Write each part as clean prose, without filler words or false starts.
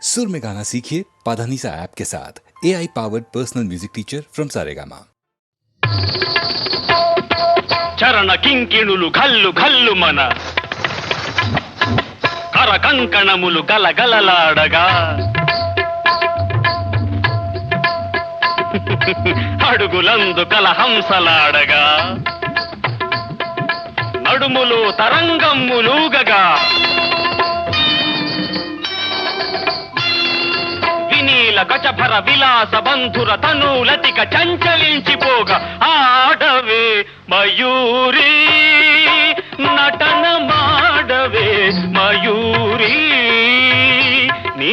सुर में गाना सीखिए पाधानीसा ऐप के साथ। AI powered personal music teacher from Saregama. చరణ కింకిణులు ఘల్లు ఘల్లు మన కర కంకణములు గలగలలాడగా అడుగులందు కలహంసలాడగా నడుములు తరంగమ్ములూగగా వినీల గజభర విలాస బంధుర తనూలతిక చంచలించిపోగా ఆడవే మయూరి నటన మాడవే మయూరి నీ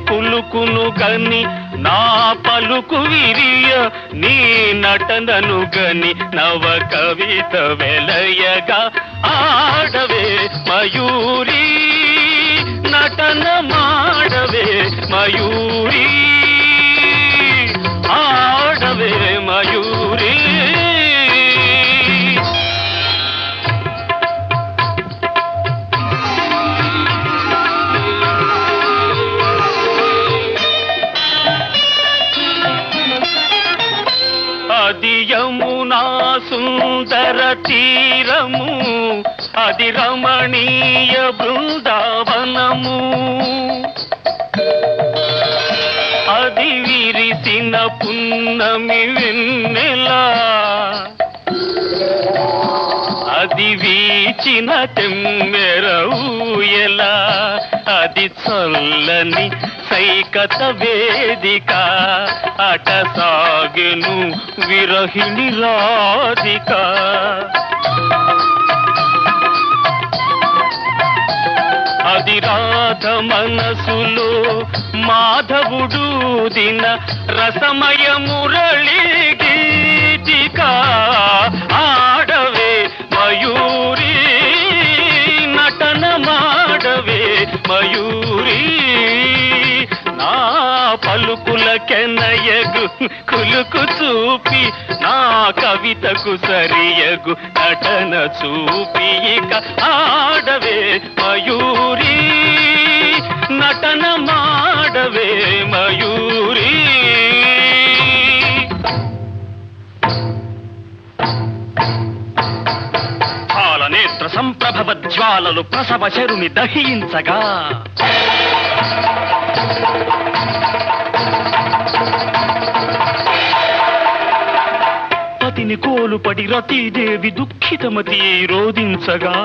కులుకును గని నా పలుకు విరియ నీ నటనను గని నవ కవిత వెలయగా ఆడవే మయూరి నటన మాడవే మయూరి ఆడవే మయూరి అది యమునా సుందర తీరము అది రమణీయ బృందావనము అది విరిసిన పున్నమి వెన్నెలా అది వీచిన తెమ్మెర ఊయలా అది చల్లని సైకత వేదిక అట సాగెను విరహిణి రాధిక అది రాధ మనసులో మాధవుడు దిన రసమయ మురళి గీతిక ఆడవే మయూరి నటన మాడవే మయూరి నా పలుకుల కెనయగు కులుకు చూపి నా కవితకు సరియగు నటన చూపి ఇక ఆడవే మయూరి నటన మాడవే మయూరి నేత్ర సంప్రభవ జ్వాలలు ప్రసవ శరుని దహించగా పతిని కోలుపడి రతీదేవి దుఃఖితమతి రోధించగా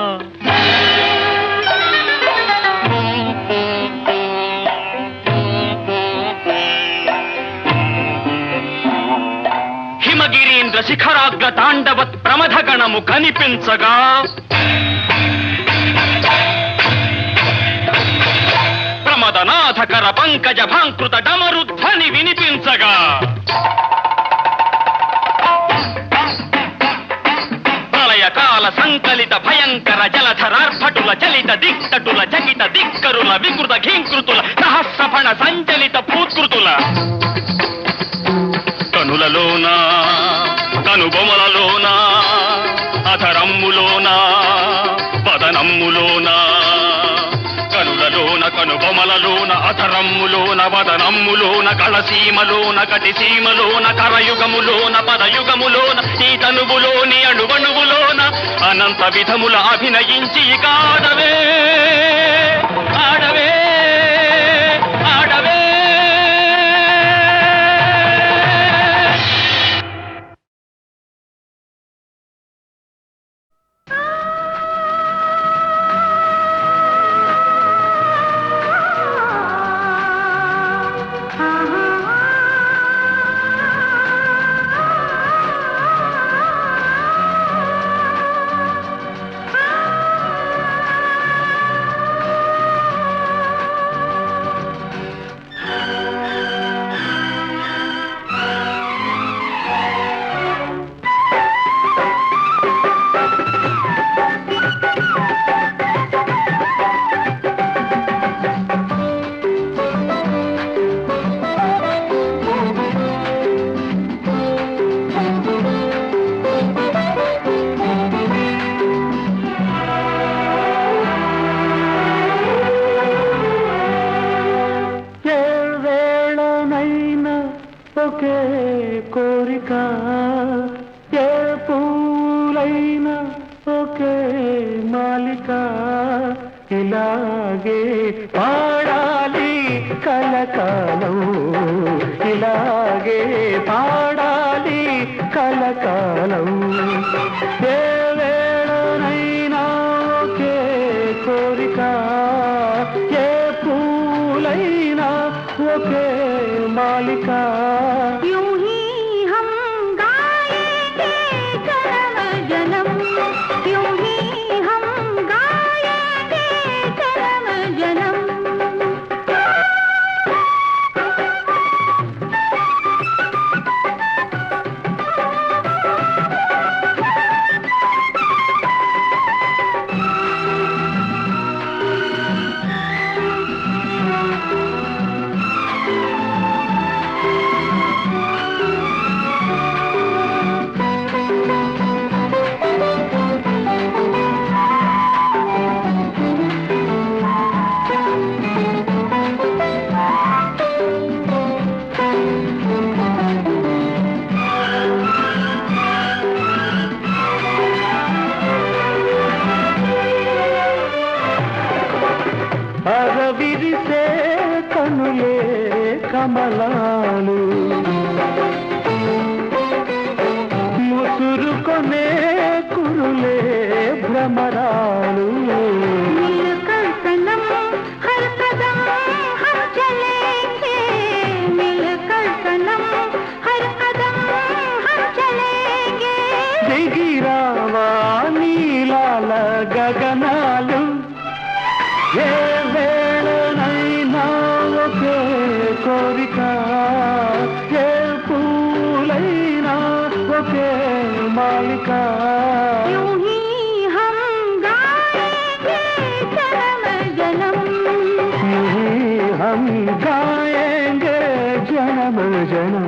హిమగిరీంద్ర శిఖరాగ్ర తాండవత్ ప్రమథగణము కనిపించగా ప్రమదనాథకర పంకజ భాంకృత డమరుధ్వని వినిపించగా ప్రళయకాల సంకలిత భయంకర జలధరార్భటుల చలిత దిక్తటుల చకిత దిక్కరుల వికృత ఘీంకృతుల సహస్రఫణ సంచలిత పూత్కృతుల కనులలోనా కనుబొమలలోనా అధరమ్ములోనా వదనమ్ములోనా కనులలోన కనుబొమలలోన అధరమ్ములోన వదనమ్ములోన కళసీమలోన కటిసీమలోన కరయుగములోన పదయుగములోన ఈ తనువులోని అణువణువులోన అనంత విధముల అభినయించి ఆడవే ఆడవే ఆడవే కోరిక ఏ పూలైనా ఒకే మాలిక ఇలాగే పాడాలి కలకాలం ఇలాగే పాడాలి కలకాలం ఏ వేళనైనా ఒకే కోరిక ఏ పూలైనా ఒకే మాలిక यूं ही हम गाएंगे जन्म जन्म यूं ही हम गाएंगे जन्म जन्म అరవిరిసే కనులే కమలాలు ముసురుకొనే కురులే భ్రమరాలు मिलकर सनम हर कदम हम चलेंगे मिलकर सनम हर कदम हम चलेंगे దిగిరావా నీలాల గగనాలు ఏ వేళనైనా ఒకే కోరిక ఏ పూలైనా ఒకే మాలిక यूं ही हम गाएंगे जन्म जन्म हम गाएंगे जन्म जन्म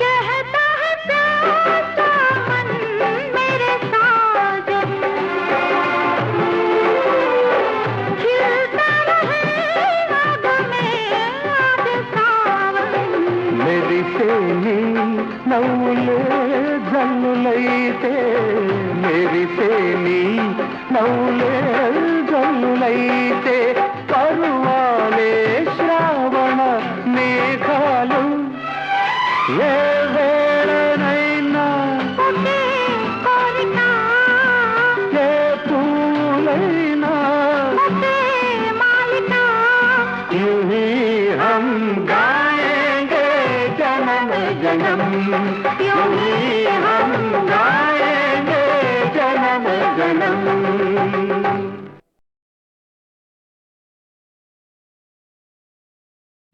कहता है प्यासा मन मेरे साजन खिलता रहे राग में आज सावन మెరిసేని నవ్వులే జల్లులైతే మెరిసేని నవ్వులే జల్లులైతే పరువాలే శ్రావణ మేఘాలు ఏ వేళనైనా ఒకే కోరిక ఏ పూలైనా ఒకే మాలిక यूं ही हम गाएंगे जन्म जन्म यूं ही हम गाएंगे जन्म जन्म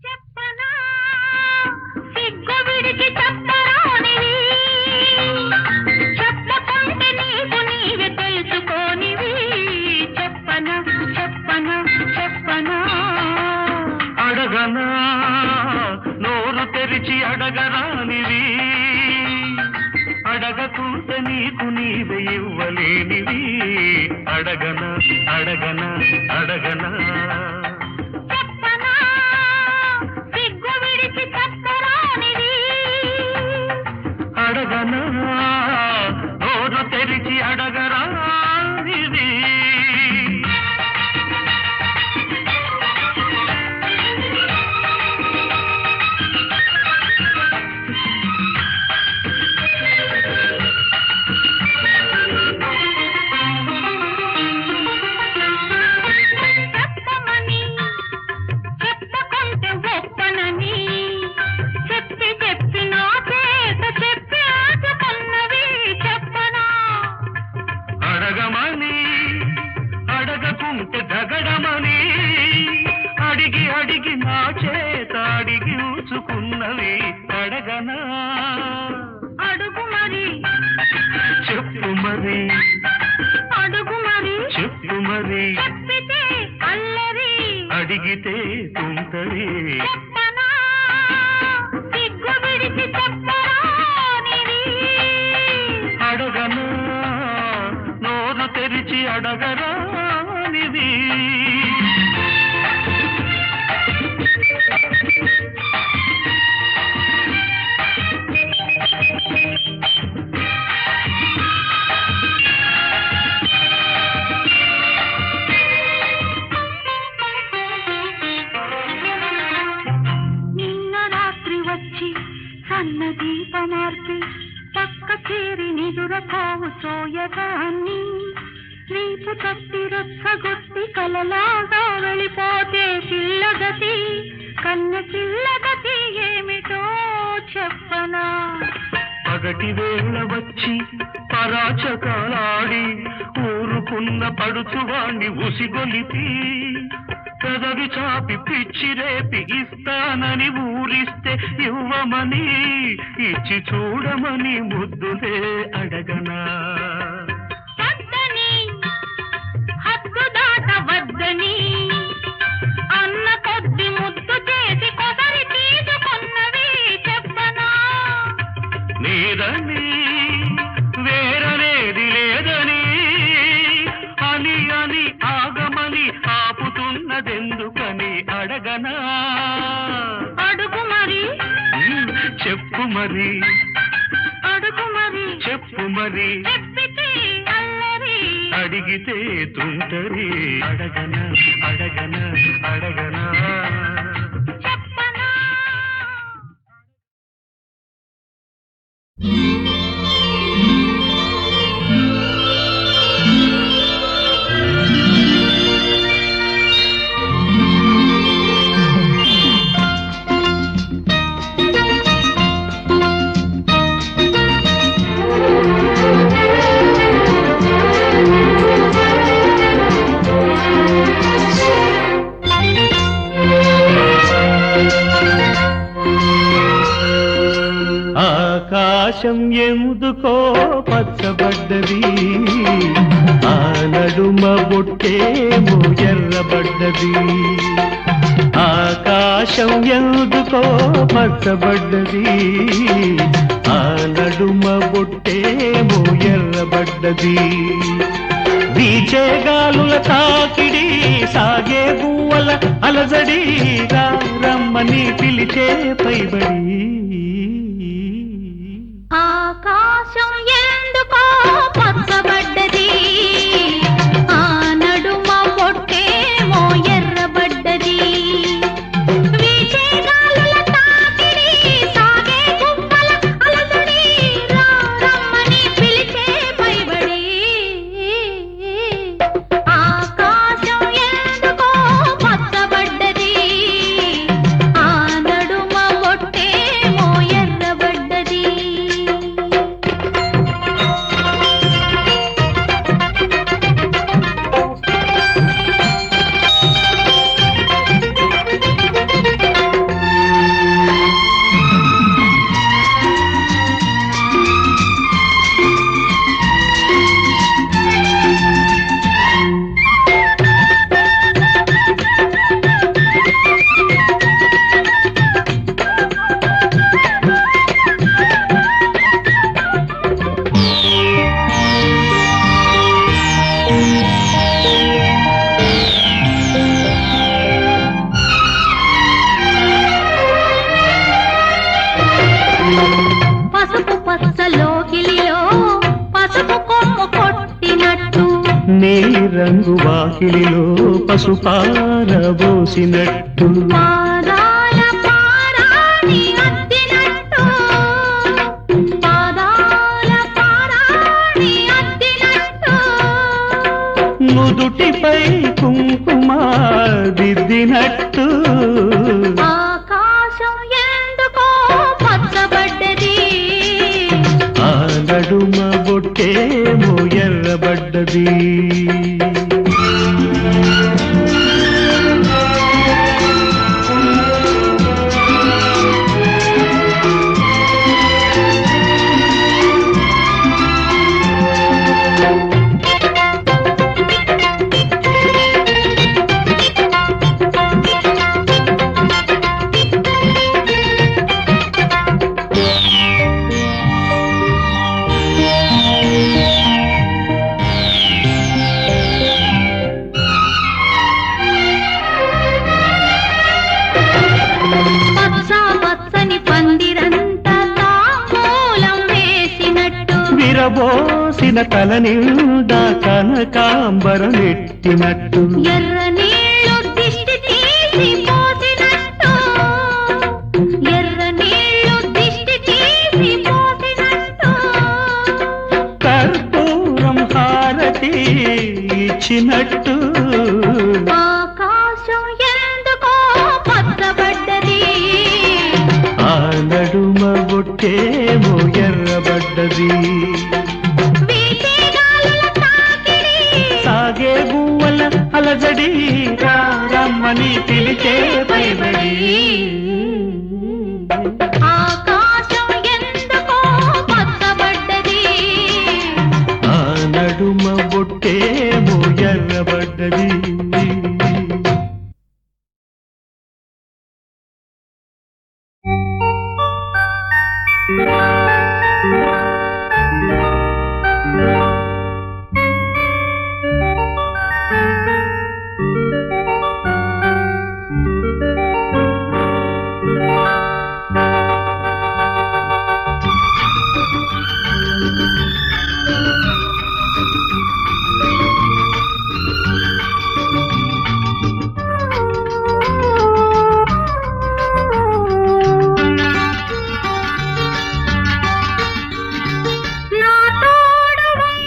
చెప్పనా సిగ్గు విడిచి చెప్పరానివి చెప్పకుంటే నీకు నీవే తెలుసుకోనివి చెప్పనా చెప్పనా చెప్పనా అడగనా నోరు తెరిచి అడగరానివి అడగకుంటే నీకు నీవే ఇవ్వలేనివి అడగనా అడగనా అడగనా చెప్పనా సిగ్గు విడిచి చెప్పరానివి అడగనా నోరు తెరిచి అడగరానివి చెప్పమని చెప్పకుంటే ఒప్పనని చెప్పి చెప్పి నా చేత చెప్పి ఆటకున్నవి చెప్పనా మరి అడుగు మరి చెప్పు మరి చెప్పితే అల్లరి అడిగితే తుంటరి చెప్పనా సిగ్గు విడిచి చెప్పరానిది అడగనా నోరు తెరిచి అడగరానిది నిన్న రాత్రి వచ్చి సన్న దీపమార్పి పక్క చేరి నిదురపోవు సోయగాన్ని నీపు తప్పి రొచ్చగొట్టి కలలాగా వెళ్ళిపోతే పిల్లగతి కన్న పిల్లగతి ఏమిటో చెప్పనా పగటి వేళ వచ్చి పరాచకాలాడి ఊరుకున్న పడుచువాణ్ణి ఉసిగొలిపి పెదవి చాపి పిచ్చి రేపి ఇస్తానని ఊరిస్తే ఇవ్వమని ఇచ్చి చూడమని ముద్దులే అడగనా వద్దని హద్దు దాట వద్దని అన్న కొద్ది ముద్దు చేసి కొసరి తీసుకున్నవి చెప్పనా నీదని వేరనేది లేదని అని అని ఆగమని ఆపుతున్నదెందుకని అడగనా అడుగు మరి చెప్పు మరి అడుగు మరి చెప్పు మరి చెప్పితే అల్లరి అడిగితే తుంటరి అడగనా అడగనా అడగనా చెప్పనా ఆకాశం ఎందుకో పచ్చబడ్డది ఆ నడుమ బొట్టేమో ఎర్రబడ్డది ఆకాశం ఎందుకో పచ్చబడ్డది ఆ నడుమ బొట్టేమో ఎర్రబడ్డది వీచే గాలుల తాకిడి సాగే గువ్వల అలజడి రమ్మని పిలిచే పైబడి ఆకాశం ఎందుకో పచ్చబడ్డది ఆ నడుమ పొట్టేమో ఎర్రబడ్డది వీచే గాలుల తాకిడి సాగే గువ్వల అలజడి రమ్మని పిలిచే పైబడి ఆకాశం ఎందుకో పచ్చబడ్డది ఆ నడుమ పొట్టేమో ఎర్రబడ్డది పసుపు పచ్చలోకిలిలో పసుపు కొమ్ము కొట్టినట్టు నీలి రంగు వాకిలిలో పసుపారబోసినట్టు పాదాల పారాని అద్దినట్టు పాదాల పారాని అద్దినట్టు నుదుటిపై కుంకుమ దిద్దినట్టు ఆకాశం ఎందుకో పచ్చబడ్డది ఆ నడుమ బొట్టేమో ఎర్రబడ్డది విరబోసిన తల నిండా కనకాంబరం ఎట్టినట్టు ఎర్ర నీళ్ళు దిష్టి తీసి పోసినట్టు ఎర్ర నీళ్ళు దిష్టి తీసి పోసినట్టు కర్పూరం హారతి ఇచ్చినట్టు ఆకాశం ఎందుకో పచ్చబడ్డది ఆ నడుమ బొట్టేమో ఎర్రబడ్డది వీచే గాలుల తాకిడి సాగే గువ్వల అలజడి రమ్మని పిలిచే పైబడి ఆకాశం ఎందుకో పచ్చబడ్డది ఆ నడుమ బొట్టేమో ఎర్రబడ్డది నా తోడవై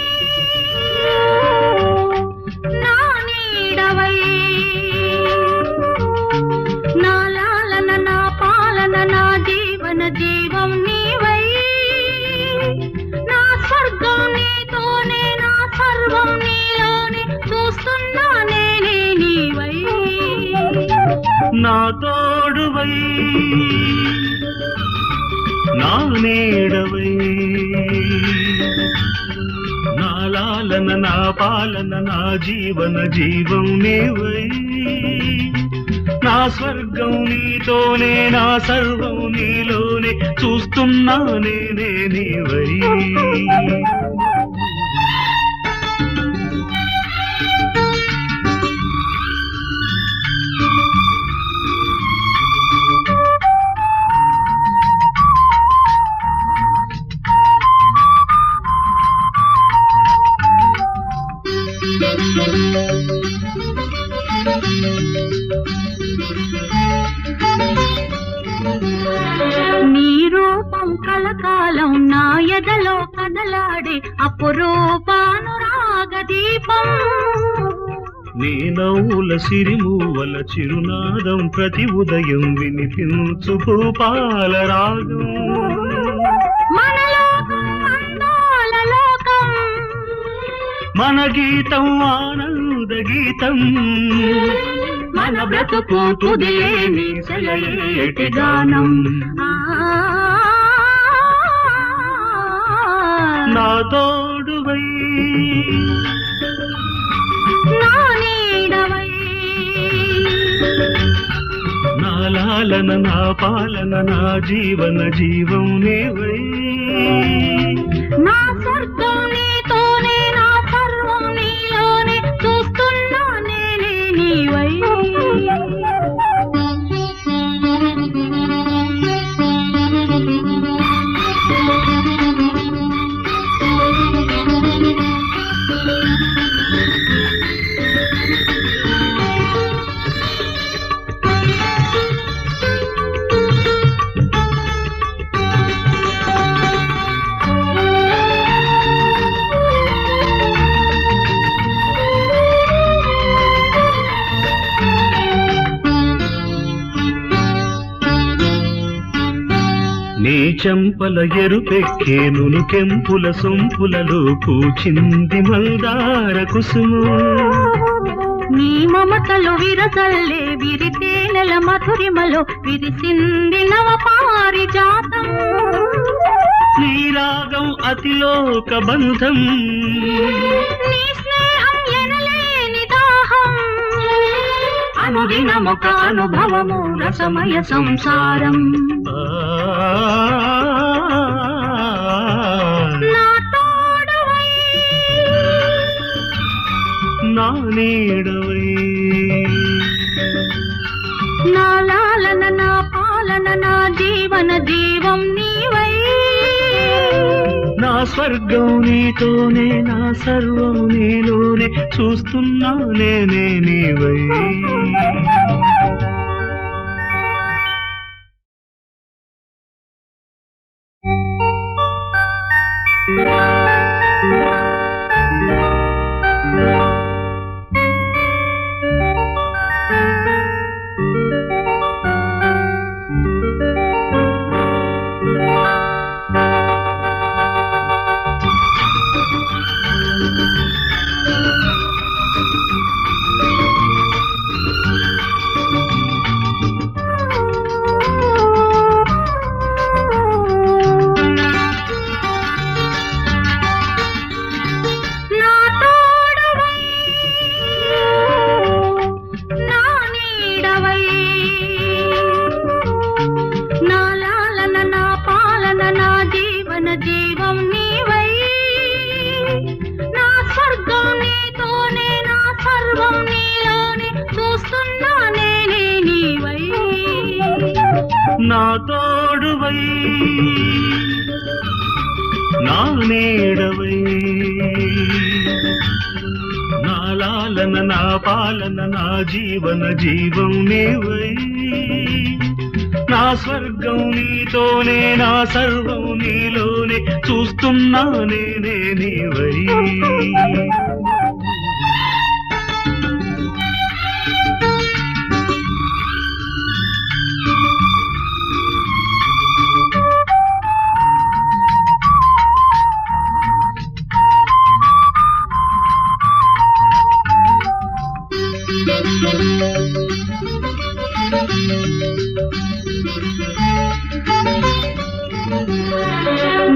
నా నీడవై నా లాలన నా పాలన నా జీవన జీవం నీవై నా స్వర్గం నీతోనే నా సర్వం నీలోనే చూస్తున్నా నేనే నీవై నా తోడువై నా నీడవై నా లాలన నా పాలన నా జీవన జీవం నీవై నా స్వర్గం నీతోనే నా సర్వం నీలోనే చూస్తున్నా నేనే నీవై నీ రూపం కలకాలం నా ఎదలో కదలాడే అపురూపానురాగ దీపం నీ నవ్వుల సిరిమూవల చిరునాదం ప్రతి ఉదయం వినిపించు భూపాల రాగం మన లోకం అందాల లోకం మన గీతం ఆనంద గీతం మన బ్రతుకు తుదిలేని సెలయేటి గానం నా తోడువై నా నీడవై నా లాలన నా పాలన నా జీవన జీవం నీవై నా స్వర్గం నీతోనే నా సర్వం నీలోనే చూస్తున్నా నేనే నీవై నీ చెంపల ఎరుపెక్కేను కెంపుల సొంపులలో పూచింది మందార కుసుము నీ మమతలు విరజల్లే విరితేనెల మధురిమలో విరిసింది నవ పారిజాతం నీ రాగం అతిలోక బంధం నీ స్నేహం ఎనలేని దాహం అనుదినమొక అనుభవము రసమయ సంసారం నా తోడవై నా నీడవై నా లాలన నా పాలన నా జీవన జీవం నీవై నా స్వర్గం నీతోనే నా సర్వం నీలోనే చూస్తున్నా నేనే నీవై నా తోడువై నా నీడవై నా లాలన నా పాలన నా జీవన జీవం నీవై నా స్వర్గం నీతోనే నా సర్వం నీలోనే చూస్తున్నా నేనే నీవై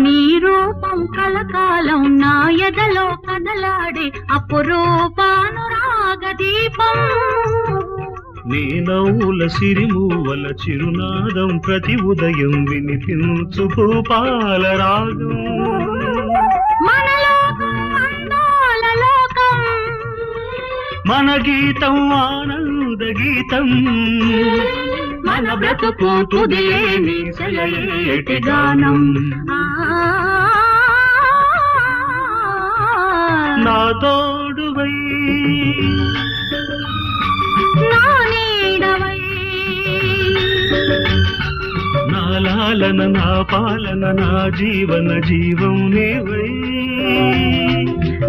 నీ రూపం కలకాలం నా ఎదలో కదలాడే అపురూపానురాగ దీపం నీ నవ్వుల సిరిమూవల చిరునాదం ప్రతి ఉదయం వినిపించు భూపాల రాగం మన లోకం అందాల లోకం మన గీతం ఆనంద గీతం మన బ్రతుకు తుదిలేని సెలయేటి గానం నా తోడువై నా నీడవై నా లాలన నా పాలన నా జీవన జీవం నీవై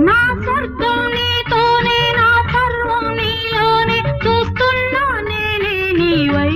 నా స్వర్గం నీతోనే నా సర్వం నీలోనే చూస్తున్నా నేనే నీవై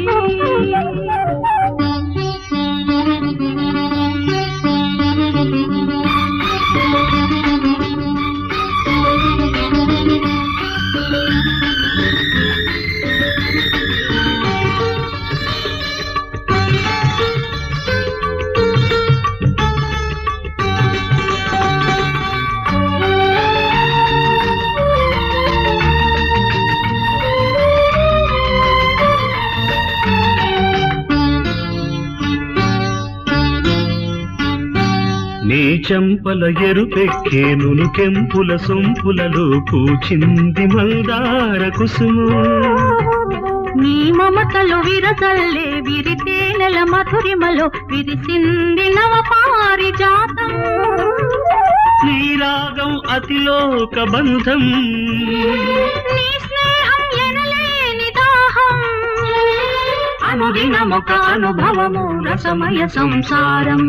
నీ చెంపల ఎరుపెక్కేను కెంపుల సొంపులలో పూచింది మందార కుసుము నీ మమతలు విరజల్లే విరితేనెల మధురిమలో విరిసింది నవ పారిజాతం నీ రాగం అతిలోక బంధం నీ స్నేహం ఎనలేని దాహం అనుదినమొక అనుభవము రసమయ సంసారం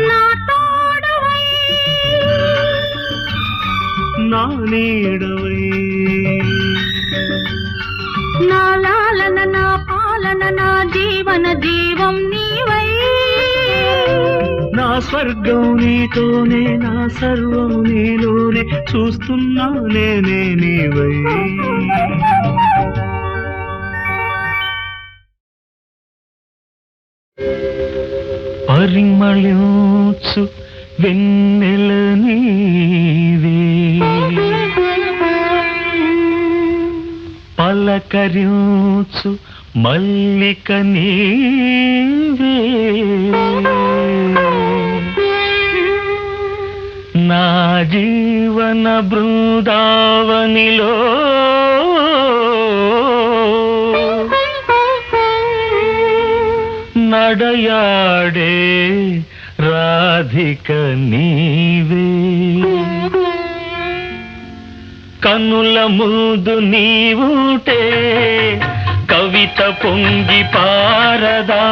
నా తోడువై నా నీడవై నా లాలన నా పాలన నా జీవన జీవం నీవై నా స్వర్గం నీతోనే నా సర్వం నీలోనే చూస్తున్నా నేనే నీవై పరిమళించు వెన్నెల నీవే పలకరించు మల్లిక నీవే నా జీవన బృందావనిలో నడయాడే రాధిక నీవే కన్నుల ముందు నీవుటే కవిత పొంగి పారదా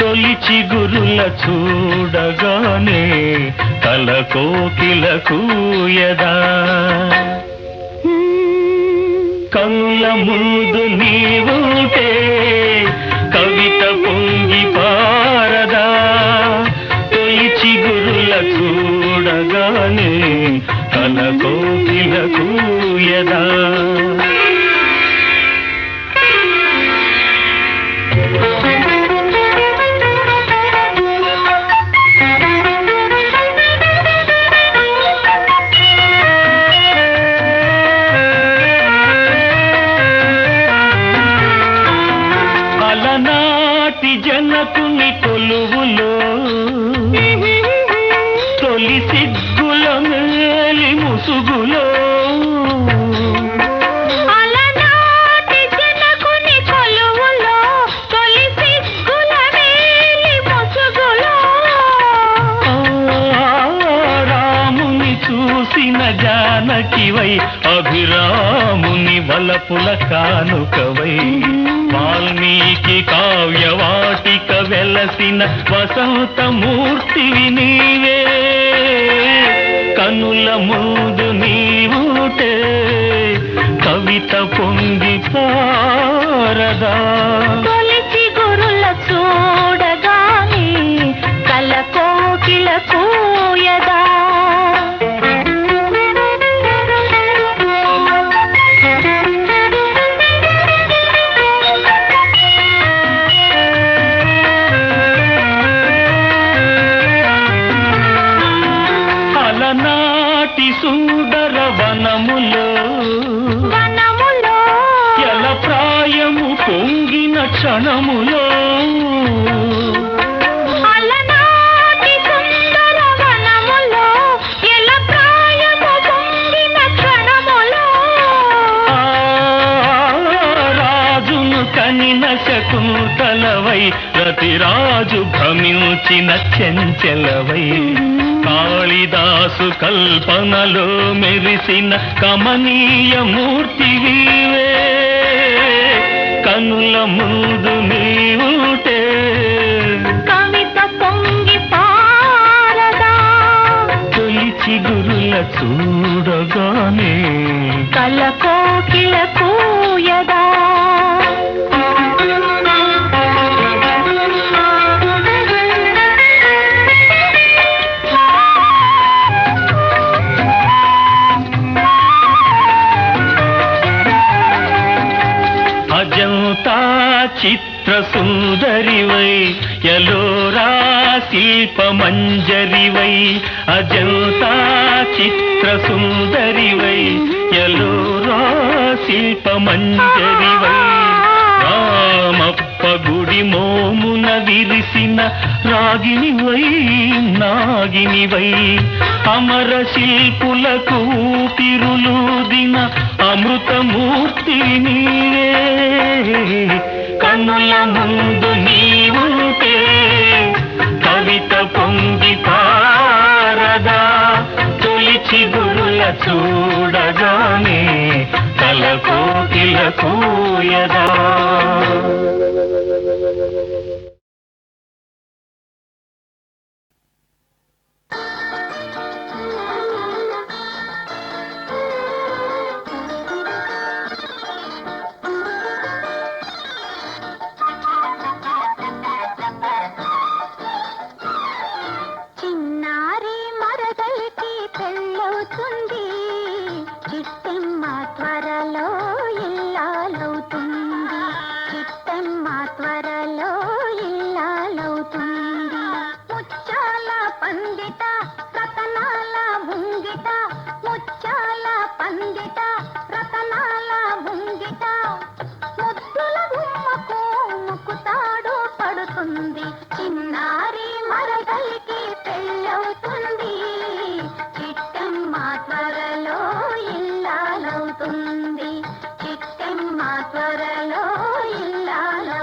తొలి చిగురుల చూడగానే తల కోకిల కూయదా కన్నుల ముందు నీవుటే కవిత పొంగి పారదా తొలి చిగురుల చూడగానే తల కోకిల కూయదా అలనాటి జనకుని కొలువులో తొలి సిగ్గుల మేలి ముసుగులో అలనాటి జనకుని కొలువులో తొలి సిగ్గుల మేలి ముసుగులో రాముని చూసిన జానకివై అభిరాముని వలపుల కానుకవై వాల్మీకి కావ్యవాటిక వెలసిన వసంతమూర్తివి నీవే కనుల ముందు నీవుటే కవిత పొంగి పారదా తొలి చిగురుల చూడగానే కల కోకిల కూయదా అలనాటి సుందర వనములో ఎల ప్రాయము పొంగిన క్షణములో అలనాటి సుందర వనములో ఎల ప్రాయము పొంగిన క్షణములో రాజును కనిన శకుంతలవై రతిరాజు భ్రమించిన చెంచెలవై కాళిదాసు కల్పనలో మెరిసిన కమనీయ మూర్తివీవే కనుల ముందు నీవుటే కవిత పొంగి పారదా తొలి చిగురుల చూడగానే కల కోకిల కూయదా అజంతా చిత్ర సుందరివై ఎలోరా శిల్ప మంజరివై అజంతా చిత్ర సుందరివై ఎలోరా శిల్ప మంజరివై రామప్ప గుడి మోమున విరిసిన రాగినివై నాగినివై అమర శిల్పులకు ఊపిరులూదిన అమృతమూర్తి నీవే కన్నుల ముందు నీవుంటే కవిత పొంగి పారదా తొలి చిగురుల చూడగానే తల కోకిల కూయదా చిన్నారి మరదలికి పెళ్ళవుతుంది చిట్టెమ్మ త్వరలో ఇల్లాలవుతుంది చిట్టెమ్మ త్వరలో ఇల్లాలవుతుంది ముచ్చాల పండిత రతనాల ముంగిట ముచ్చాల పండిత రతనాల ముంగిట ముద్దుల గుమ్మకు ముక్కుతాడు పడుతుంది చిన్నారి మరదలికి పెళ్ళవుతుంది చిట్టెమ్మ త్వరలో ఇల్లాలవుతుంది చిట్టెమ్మ త్వరలో ఇల్లాలవుతుంది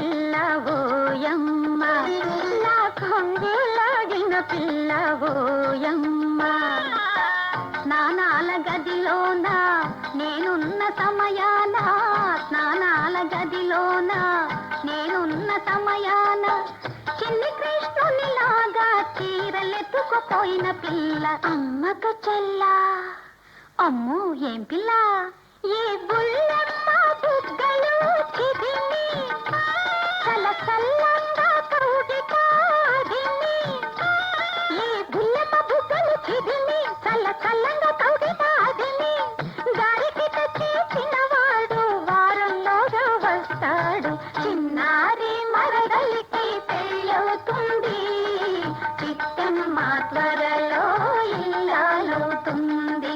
పిల్ల ఓయమ్మ, నా కొంగులాగిన పిల్ల ఓయమ్మ. స్నానాల గదిలోన నేనున్న సమయాన, స్నానాల గదిలోన నేనున్న సమయాన చిన్ని కృష్ణునిలాగా చీరలెత్తుకుపోయిన పిల్ల అమ్మకు చెల్లా. అమ్మో ఏం పిల్ల, ఈ బుల్లెమ్మ బుగ్గలు చిదిమి చల్లచల్లంగా కౌగిటాడిని, ఈ బుల్లెమ్మ బుగ్గలు చిదిమి చల్లచల్లంగా కౌగిటాడిని. గారికి తెచ్చి చిన్నవాడు వారంలోగా వస్తాడు, చిన్నారి మరదలికి పెళ్ళవుతుంది, చిట్టమ్మ త్వరలో ఇల్లాలవుతుంది,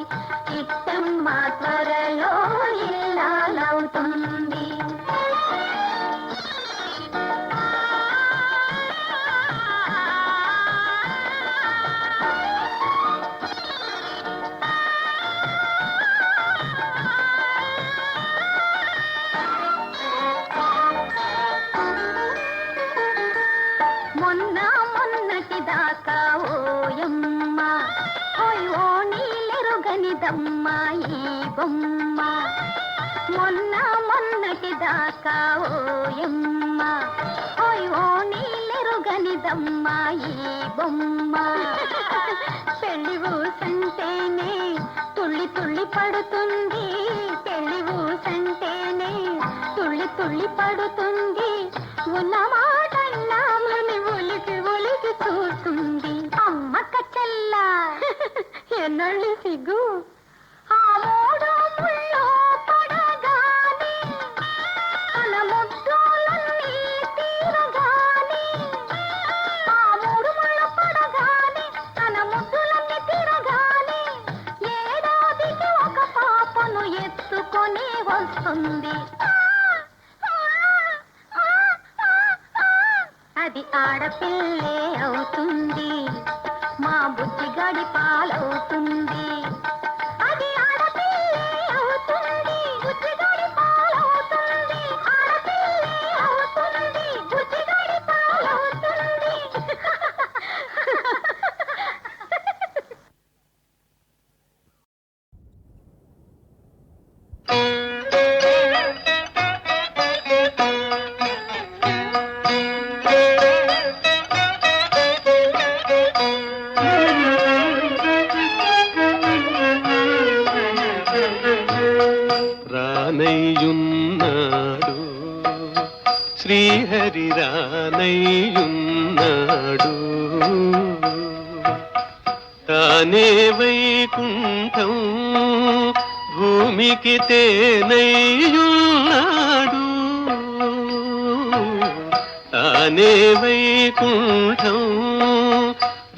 చిట్టమ్మ త్వరలో ఇల్లాలవుతుంది. మొన్నటి దాకా ఓయమ్మ, ఓ నీలెరుగనిదమ్మ ఈ బొమ్మ. మొన్నటి దాకా ఓయమ్మ, ఓ నీలెరుగనిదమ్మ ఈ బొమ్మ. పెళ్లి ఊసంటేనే తుళ్ళి తుళ్ళి పడుతుంది, పెళ్లి ఊసంటేనే తుళ్ళి తుళ్ళి పడుతుంది, ఉన్న మాటన్నా మని ఒలికి ఒలికి చూస్తుంది. అమ్మక చెల్లా ఎన్నళ్ళి సిగ్గు, ఆ మూడు ముళ్ళు పడగానే తన ముద్దులన్నీ తీరగానే, ఆ మూడు ముళ్ళు పడగానే తన ముద్దులన్నీ తీరగానే ఏడాదికి ఒక పాపను ఎత్తుకొని వస్తుంది. అది ఆడపిల్లే అవుతుంది, మా బుజ్జిగాడి పాలవుతుంది. అది ఆడపిల్లే అవుతుంది, బుజ్జిగాడి పాలవుతుంది, ఆడపిల్లే అవుతుంది, బుజ్జిగాడి పాలవుతుంది. రానయ్యున్నాడు శ్రీహరి, రానయ్యున్నాడు, తానే వైకుంఠం భూమికి తేనయ్యున్నాడు, తానే వైకుంఠం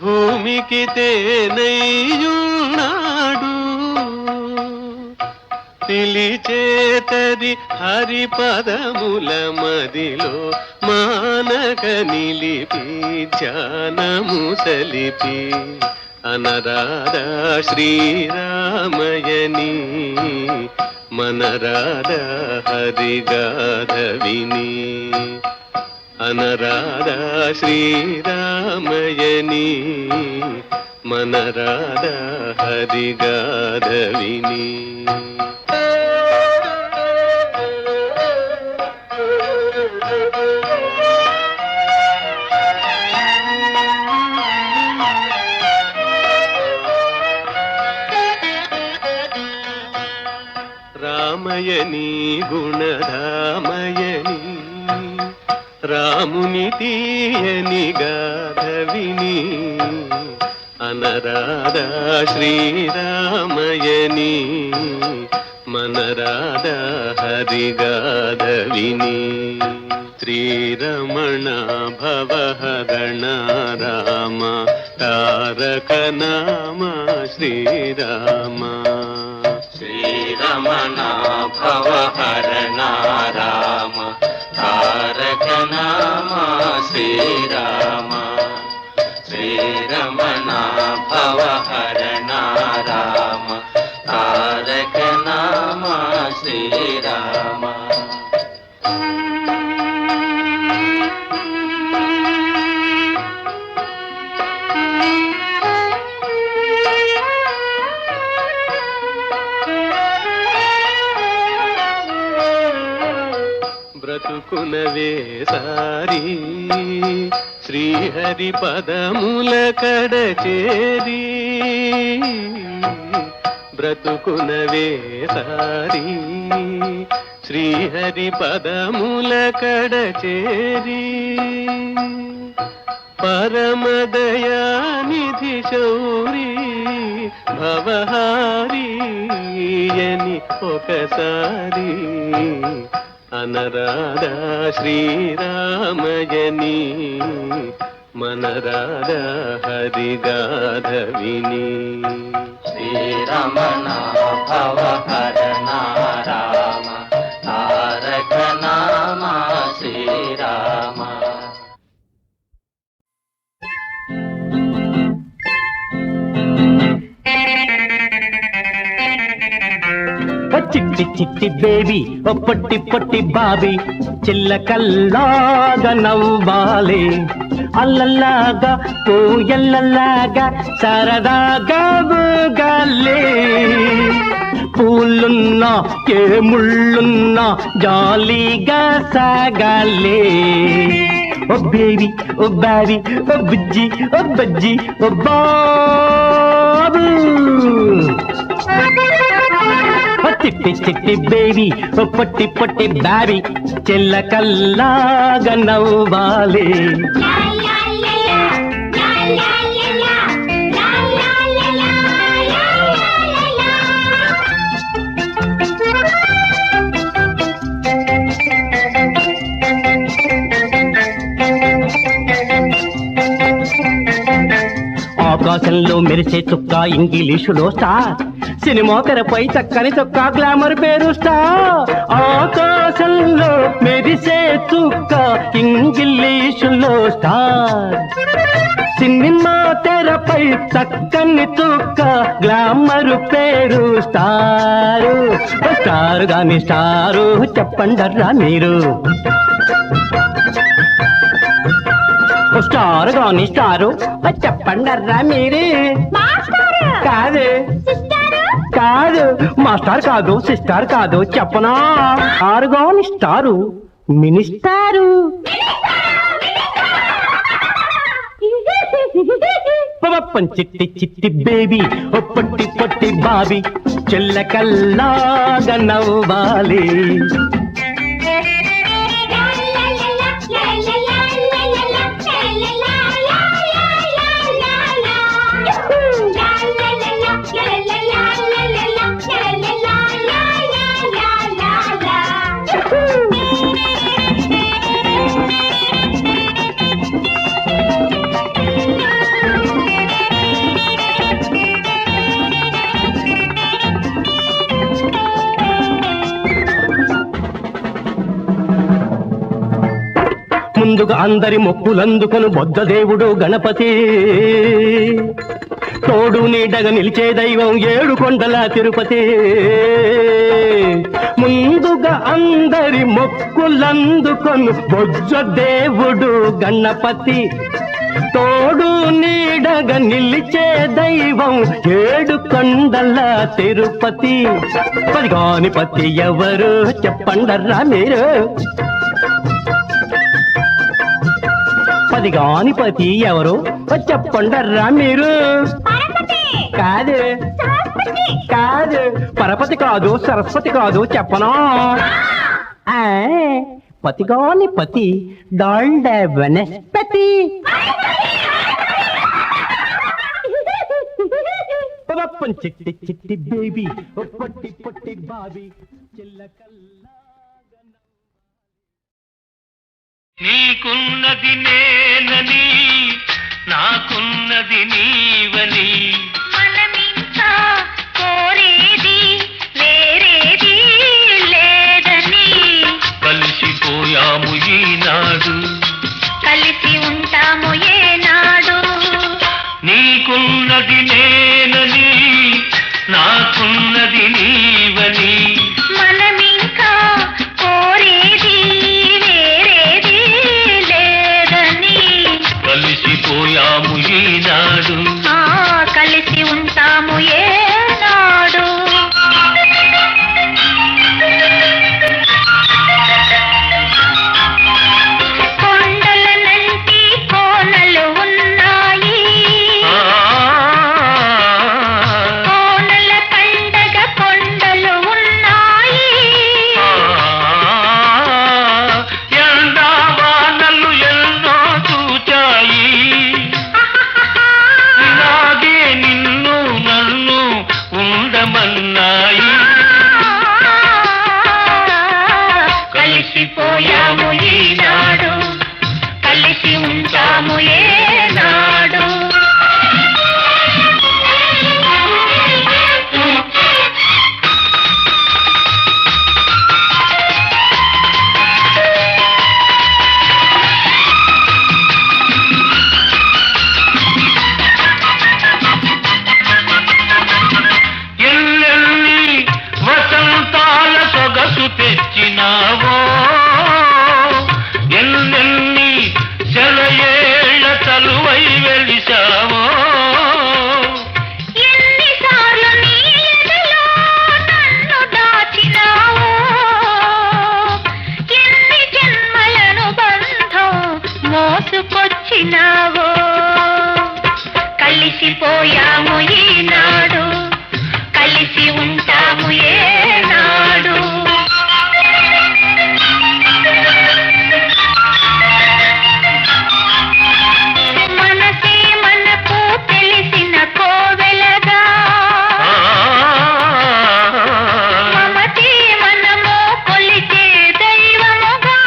భూమికి తేనయ్యున్నాడు. పిలిచేతది హరిపదముల మదిలో మానక నిలిపి ధ్యానము సలిపి, అనరాధా శ్రీరామయని మనరాధా హరిగాథ విని, అనరాధా శ్రీరామయని మనరాధా హరిగాథ విని. రామయని గుణధామయని రాముని తీయని గాథ విని, అనరాధా శ్రీరామయని మనరాధా హరిగాథ విని. శ్రీరమణ భవహరణ రామ తారక నామ శ్రీరామ, శ్రీరమణ భవహరణ రామ తారక నామ శ్రీరామ, శ్రీరమణ భవహరణ రామ తారక నామ శ్రీరామ. బ్రతుకునవే సారి శ్రీహరి పదముల కడ చేరి బ్రతుకునవే సారి శ్రీహరి పదముల కడ చేరి పరమదయానిధి శౌరి భవహారి అని ఒకసారి అనరాధా శ్రీరామజని మనరాధా హరిగాధవిని శ్రీరమణ భవహరణ రామ తారక నామ శ్రీరామ. చిట్టి చిట్టి బేబీ ఓ పొట్టి పొట్టి బాబీ చిల్లకల్లాగా నవ్వాలి అల్లల్లాగా పూయల్లలాగా సరదాగా ఊగాలి పూలున్నా ఏ ముళ్ళున్నా జాలీగా సాగాలి ఓ బేబీ ఓ బాబీ ఓ బుజ్జి ఓ బజ్జి ఓ బాబు చిట్టి చిట్టి బేబీ ఓ పొట్టి పొట్టి బాబీ చిల్లకల్లాగా నవ్వాలి ఆకాశంలో మెరిసే చుక్క ఇంగ్లీషులో స్టార్ సినిమా తెరపై చక్కని చొక్కా గ్లామర్ పేరు స్టార్ ఆకాశంలో మెరిసే చుక్క ఇంగ్లీషులో స్టార్ సినిమా తెరపై చక్కని చుక్క గ్లామర్ పేరు స్టారు స్టార్ గాని స్టారు చెప్పండర్రా మీరు స్టార్ గాని స్టారు చెప్పండర్రా మీరు కాదు కాదు మాస్టర్ కాదు సిస్టర్ కాదు చెప్పనా స్టార్ గాని స్టారు మినిస్టారు చిట్టి చిట్టి బేబీ ఓ పొట్టి పొట్టి బాబీ చిల్లకల్లాగా నవ్వాలి ముందుగా అందరి మొక్కులందుకొను బొద్ద దేవుడు గణపతి తోడు నీడగా నిలిచే దైవం ఏడు కొండల తిరుపతి ముందుగా అందరి మొక్కులందుకొను బొజ్జ దేవుడు గణపతి తోడు నీడగా నిలిచే దైవం ఏడు కొండల తిరుపతి పదిగాని పతి ఎవరు చెప్పండర్రా మీరు పదిగాని పతి ఎవరు చెప్పండర్రా మీరు కాదు కాదు పరపతి కాదు సరస్వతి కాదు చెప్పనా పతిగాని పతి డాల్డ వనస్పతి చిట్టి చిట్టి బేబీ పొట్టి పొట్టి బాబీ చిల్లకల్లా నీకున్నది నేనని నాకున్నది నీవని మనమింకా కోరేది వేరేది లేదని కలిసిపోయాము ఈనాడు కలిసి ఉంటాము ఏనాడు నీకున్నది నేనని నాకున్నది నీవని మనమింకా కోరేది వేరేది లేదని కలిసిపోయాము ఈనాడు కలిసి కలిసి ఉంటాము ఏనాడు. ఎల్లెల్లి వసంతాల సొగసు తెచ్చినావో, ఎల్లెల్లి సెలయేళ్ల తలువై వెలిసావో. ఎన్నిసార్లు నీ ఎదలో నన్ను దాచినావో, ఎన్ని జన్మలను బంధం మోసుకొచ్చినావో. కలిసిపోయాము ఈనాడు, కలిసి ఉంటాము ఏనాడు. మనసే మనకు తెలిసిన కోవెలగా, మమతే మనము కొలిచే దైవముగా.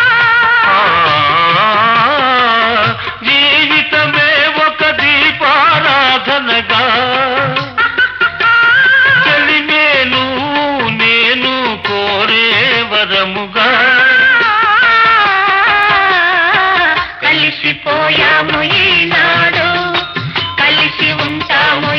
జీవితమే ఒక దీపారాధనగా, చెలిమేను నేను కోరే వరముగా. కలిసిపోయాము ఈనాడు, కలిసి ఉంటాము